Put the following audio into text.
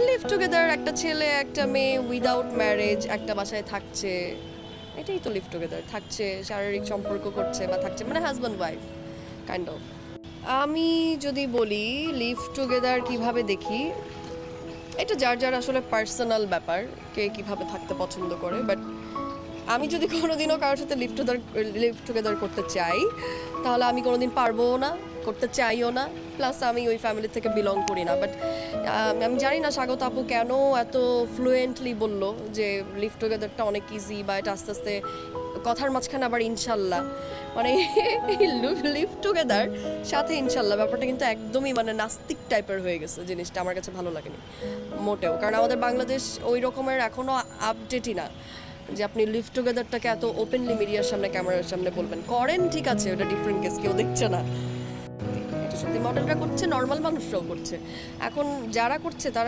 Live together, একটা ছেলে একটা মেয়ে উইদাউট ম্যারেজ একটা বাসায় থাকছে, এটাই তো লিভ টুগেদার। থাকছে, শারীরিক সম্পর্ক করছে বা থাকছে, মানে হাজব্যান্ড ওয়াইফ কাইন্ড অফ। আমি যদি বলি লিভ টুগেদার কিভাবে দেখি, এটা যার যার আসলে পার্সোনাল ব্যাপার, কে কিভাবে থাকতে পছন্দ করে। বাট আমি যদি কোনোদিনও কারোর সাথে লিভ টুগেদার করতে চাই, তাহলে আমি কোনোদিন পারবো না, করতে চাইও না। প্লাস আমি ওই ফ্যামিলি থেকে বিলং করি না। বাট আমি জানি না স্বাগত আপু কেন এত ফ্লুয়েন্টলি বলল যে লিভ টুগেদারটা অনেক ইজি, বা এটা আস্তে আস্তে কথার মাঝখানে আবার ইনশাল্লাহ, মানে লিভ টুগেদার সাথে ইনশাল্লাহ ব্যাপারটা কিন্তু একদমই মানে নাস্তিক টাইপের হয়ে গেছে। জিনিসটা আমার কাছে ভালো লাগেনি মোটেও, কারণ আমাদের বাংলাদেশ ওই রকমের এখনও আপডেটই না যে আপনি লিভ টুগেদারটাকে এত ওপেনলি মিডিয়ার সামনে, ক্যামেরার সামনে বলবেন। করেন, ঠিক আছে, ওটা ডিফারেন্ট কেস, কেউ দেখছে না। এটা সত্যি মডেলরা করছে, নর্মাল মানুষরাও করছে। এখন যারা করছে তারা